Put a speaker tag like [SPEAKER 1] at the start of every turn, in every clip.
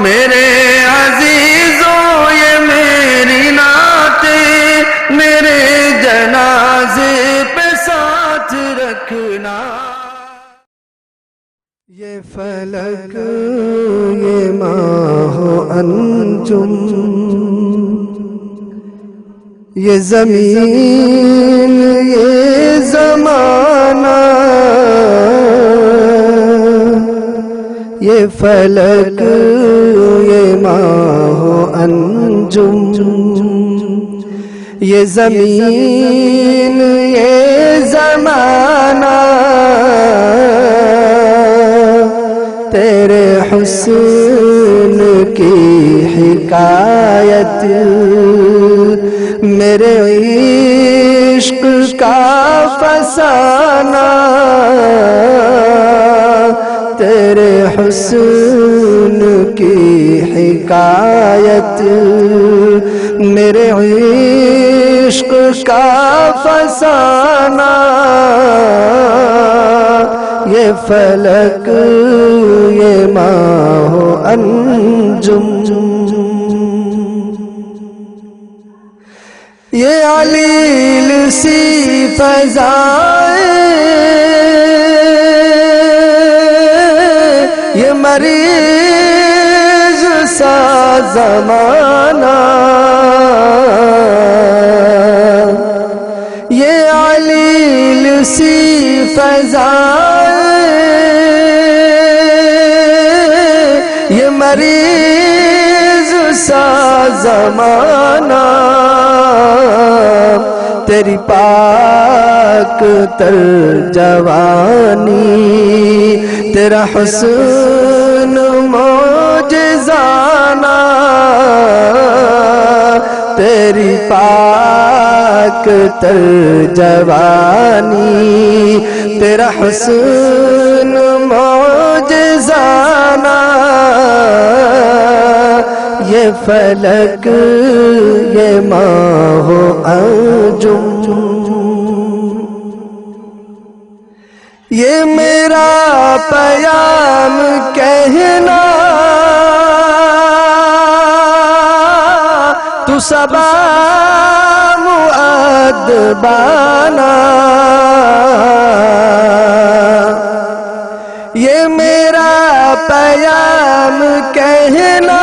[SPEAKER 1] میرے عزیزوں یہ میری نعتیں میرے جنازے پہ ساتھ رکھنا.
[SPEAKER 2] یہ فلک یہ ماہ و انجم یہ زمین یہ زمانہ یہ فلک یہ ماہ و انجم یہ زمین یہ زمانہ تیرے حسن کی حکایت میرے عشق کا فسانہ تیرے حسن کی حکایت میرے عشق کا فسانہ یہ فلک یہ ماہ و انجم یہ علیل سی فضائیں یہ مریض سا زمانہ یہ علیل سی فضائیں یہ مریض سا زمانہ تیری پاک تر جوانی تیرا حسن معجزانہ تیری پاک تر جوانی تیرا حسن معجزانہ یہ فلک یہ ماہ و انجم یہ میرا پیام کہنا تو صبا مؤدبانہ یہ میرا پیام کہنا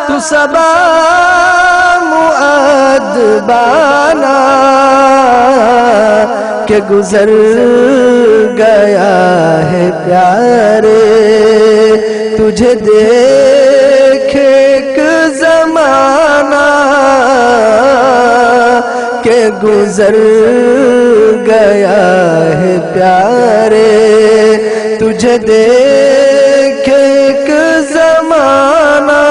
[SPEAKER 2] تو صبا مؤدبانہ کہ گزر گیا ہے پیارے تجھے دیکھ ایک زمانہ کہ گزر گیا ہے پیارے تجھے دیکھ ایک زمانہ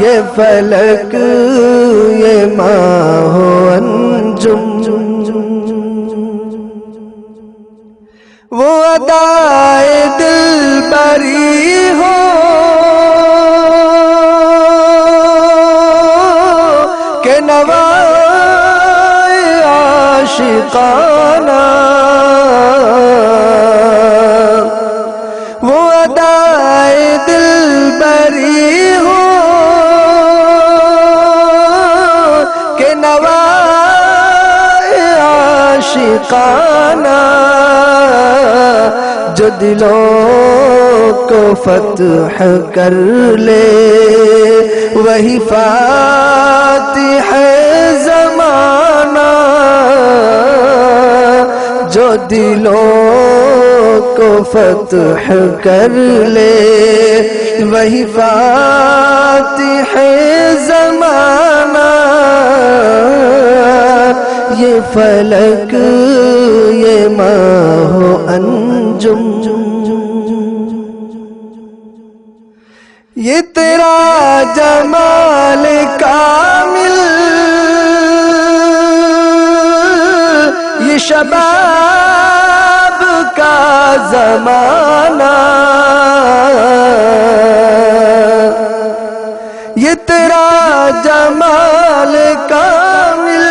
[SPEAKER 2] یہ فلک یہ ماہ و انجم وہ ادائے دل بری ہو کہ نوائے عاشقانہ وہ ادائے دل بری ہو کہ نوائے عاشقانہ جو دلوں کو فتح کر لے وہی فاتح زمانہ جو دلوں کو فتح کر لے وہی فاتح زمانہ یہ فلک یہ ماہ و انجم یہ تیرا جمال کامل یہ شباب کا زمانہ یہ تیرا جمال کامل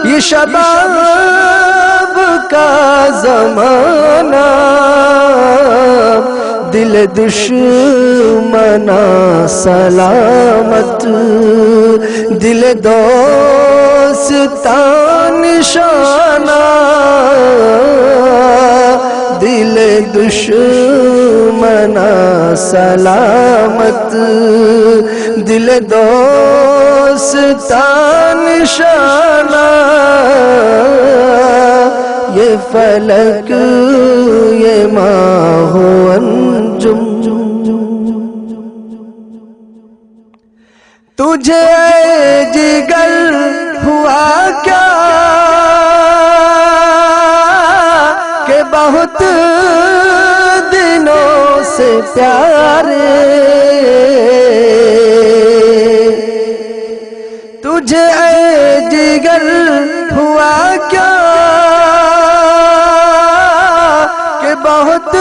[SPEAKER 2] یہ شباب کا زمانہ دل دشمنا سلامت دل دوستان نشانہ دل دشمنا سلامت دل دوستان نشانہ یہ فلک یہ ماہ انجم تجھے اے جگر ہوا کیا کہ بہت دنوں سے پیارے تجھے اے جگر ہوا کیا کہ بہت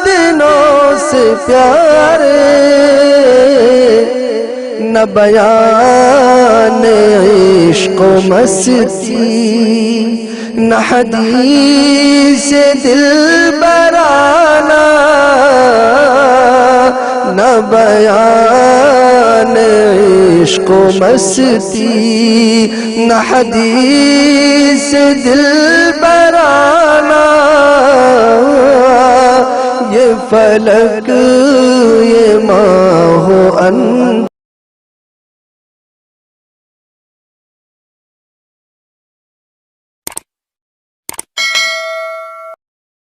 [SPEAKER 2] دنوں سے پیارے نہ بیان عشق و مستی نہ حدیث دلبرانہ نہ بیان عشق و مستی نہ حدیث دلبرانہ یہ فلک یہ ماہ